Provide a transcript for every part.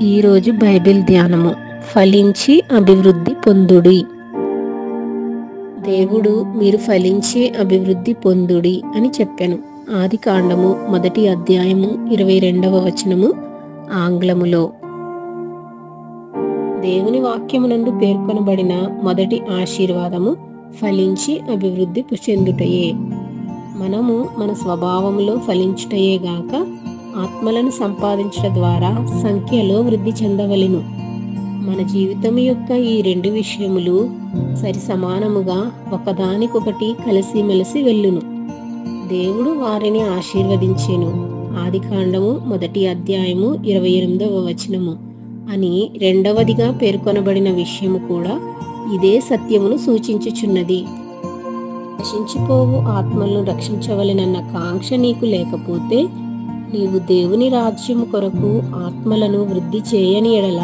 ఈరోజు బైబిల్ ధ్యానము ఫలించి అభివృద్ధి పొందుడి. దేవుడు మీరు ఫలించి అభివృద్ధి పొందుడి అని చెప్పాను. ఆదికాండము 1వ అధ్యాయము 22వ వచనము ఆంగ్లములో. దేవుని వాక్యమునందు పేర్కొనబడిన మొదటి ఆశీర్వాదము ఫలించి అభివృద్ధి చెందుటయే. మనము మన స్వభావంలో ఫలించుటయే గాక ఆత్మలను సంపాదించడం ద్వారా సంఖ్యలో వృద్ధి చెందవలెను. మన జీవితం యొక్క ఈ రెండు విషయములు సరి సమానముగా ఒకదానికొకటి కలిసిమెలిసి వెళ్ళును. దేవుడు వారిని ఆశీర్వదించెను. ఆదికాండము 1వ అధ్యాయము 28వ వచనము అని రెండవదిగా పేర్కొనబడిన విషయము కూడా ఇదే సత్యమును సూచించుచున్నది. నశించిపోవు ఆత్మలను రక్షించవలెనన్న కాంక్ష నీకు లేకపోతే నీవు దేవుని రాజ్యము కొరకు ఆత్మలను వృద్ధి చేయని ఎడల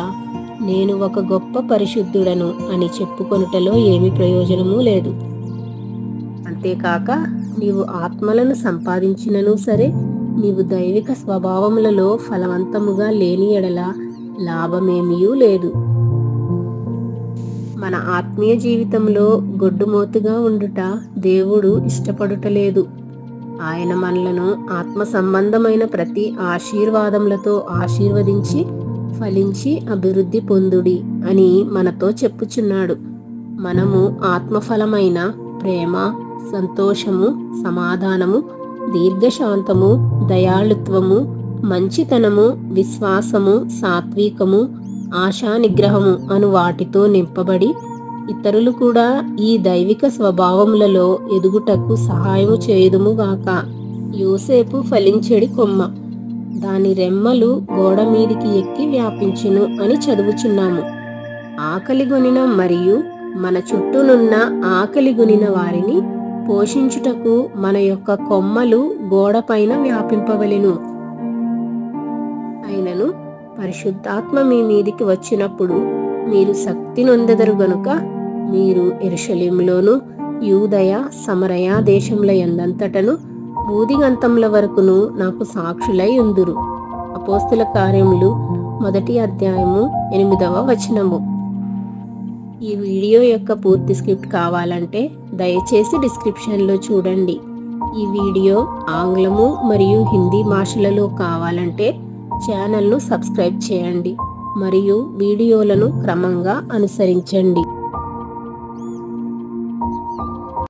నేను ఒక గొప్ప పరిశుద్ధుడను అని చెప్పుకొనుటలో ఏమి ప్రయోజనము లేదు. అంతేకాక నీవు ఆత్మలను సంపాదించినను సరే నీవు దైవిక స్వభావములలో ఫలవంతముగా లేని ఎడల లాభమేమీ లేదు. మన ఆత్మీయ జీవితంలో గొడ్డుమోతుగా ఉండుట దేవుడు ఇష్టపడుటలేదు. ఆయన మనలను ఆత్మ సంబంధమైన ప్రతి ఆశీర్వాదములతో ఆశీర్వదించి ఫలించి అభివృద్ధి పొందుడి అని మనతో చెప్పుచున్నాడు. మనము ఆత్మఫలమైన ప్రేమ, సంతోషము, సమాధానము, దీర్ఘశాంతము, దయాళుత్వము, మంచితనము, విశ్వాసము, సాత్వికము, ఆశా నిగ్రహము అను వాటితో నింపబడి ఇతరులు కూడా ఈ దైవిక స్వభావములలో ఎదుగుటకు సహాయము చేయుదుముగాక. యోసేపు ఫలించెడి కొమ్మ, దాని రెమ్మలు గోడ మీదికి ఎక్కి వ్యాపించును అని చదువుచున్నాము. ఆకలిగొనిన మరియు మన చుట్టూనున్న ఆకలిగొనిన వారిని పోషించుటకు మన యొక్క కొమ్మలు గోడపైన వ్యాపింపవలెను. అయినను పరిశుద్ధాత్మ మీ మీదికి వచ్చినప్పుడు మీరు శక్తి నొందెదరు గనుక మీరు యెరూషలేములోను యూదయ సమరయ దేశముల యందంతటను బూదిగంతముల వరకును నాకు సాక్షులై ఉందురు. అపోస్తుల కార్యములు 1వ అధ్యాయము 8వ వచనము. ఈ వీడియో యొక్క పూర్తి స్క్రిప్ట్ కావాలంటే దయచేసి డిస్క్రిప్షన్లో చూడండి. ఈ వీడియో ఆంగ్లము మరియు హిందీ భాషలలో కావాలంటే ఛానల్ను సబ్స్క్రైబ్ చేయండి మరియు వీడియోలను క్రమంగా అనుసరించండి.